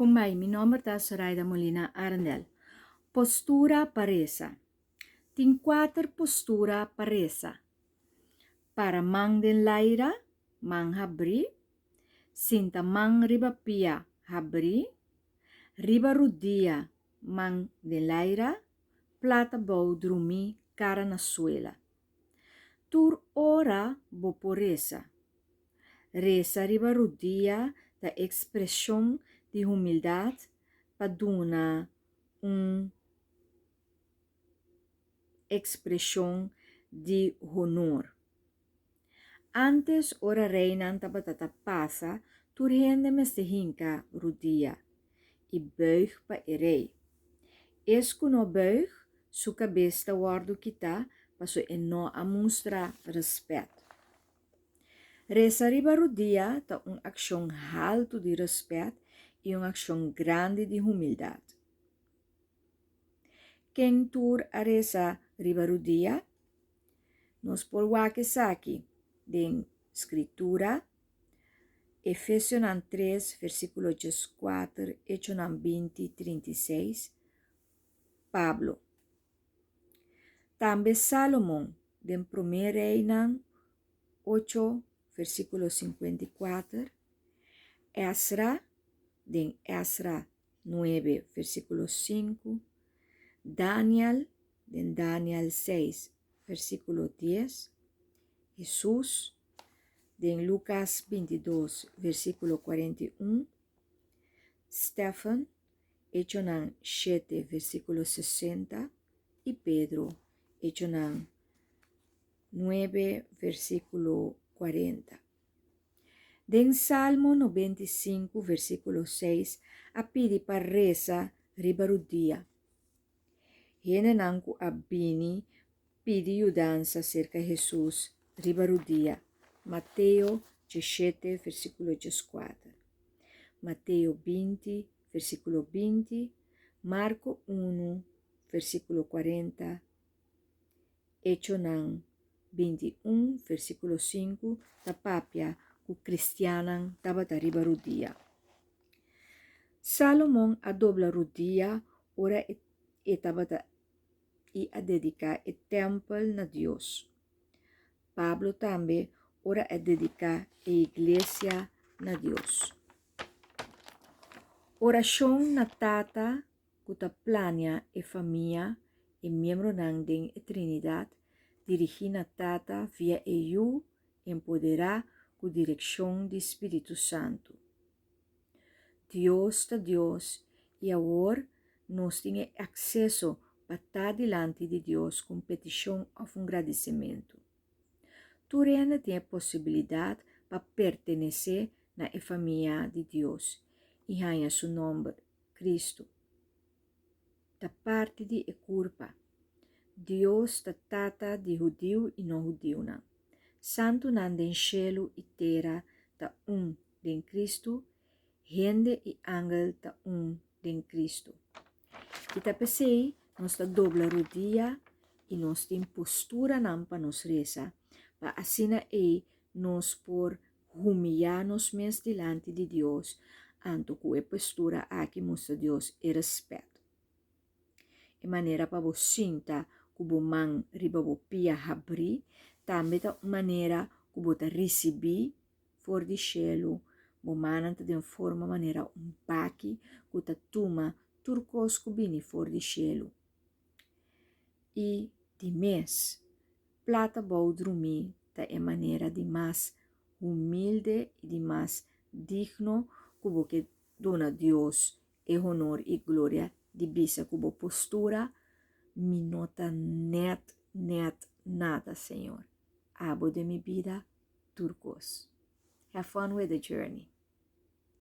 Kumbai, mi nome é Soraida Molina Arandel. Postura paresa. Tem 4 postura paresa. Para mang den laira, mang habri. Sinta mang riba pia habri. Riba rudia, mang den laira. Plata bou drumi cara na suela. Tur ora bo poresa. Resa riba rudia da expressão de humildade paduna expressão de honor. Antes ora reina tabatata passa, turhende meste hinka rudia e buig pa erei. Esco no buig, su cabeça guardo kita, passo e no a mostra respeito. Resa riba rudia ta ação alto de respeito e ação grande de humildade. Quem tur a resa riba rudia, nos por wake saki den escritura, Efésios 3, versículo 4, Hechos 20, 36, Pablo. Tambe Salomão, den 1 Reina 8, versículo 54, Esra, den Esra 9, versículo 5, Daniel, den Daniel 6, versículo 10, Jesús, den Lucas 22, versículo 41, Stefan, Hechos 7, versículo 60, y Pedro, Hechos 9, versículo 40. Den Salmo 95, versículo 6, a pidi para reza ribarudia. Henenanku abini pidi yudança cerca Jesus ribarudia. Mateo 17, versículo 4. Mateo 20, versículo 20. Marco 1, versículo 40. Hechos 21, versículo 5. Tapapia ku cristianan tabata ribarudia. Salomão a dobla rudia ora e tabata e a dedicar o templo na Deus. Pablo também ora a dedicar a igreja na Deus. Oração na tata kuta plania e família e membro ng ding Trinidad dirigir na tata via eu empoderar com direção do Espírito Santo. Deus e agora nós temos acesso para estar diante de Deus com petição of agradecimento. Tu ainda tem a possibilidade para pertencer na família de Deus e ganhar seu nome, Cristo. Da parte de culpa, Deus ta trata de judeu e não judeu. Santo nan den cielo e terra ta den Cristo, gente e angel ta den Cristo. E ta pensei, nós ta dobla rodia e nós tem postura nan pa nos reza, pa asina nos por humilhar nos mes delante de Deus, anto que a postura aqui mostra Deus e respeito. E maneira pa vos sinta que bo man riba bo pia habri, também da maneira que bo ta recebi for di cielo, bo mananta de forma maneira paki que ta tuma turcos que bini for di cielo. E de mes, plata bo drumi ta é maneira de mais humilde e de mais digno como que dona Deus e honor e glória de bisa como postura me nota net nada, Senhor. Abo de mi vida, turcos. Have fun with the journey.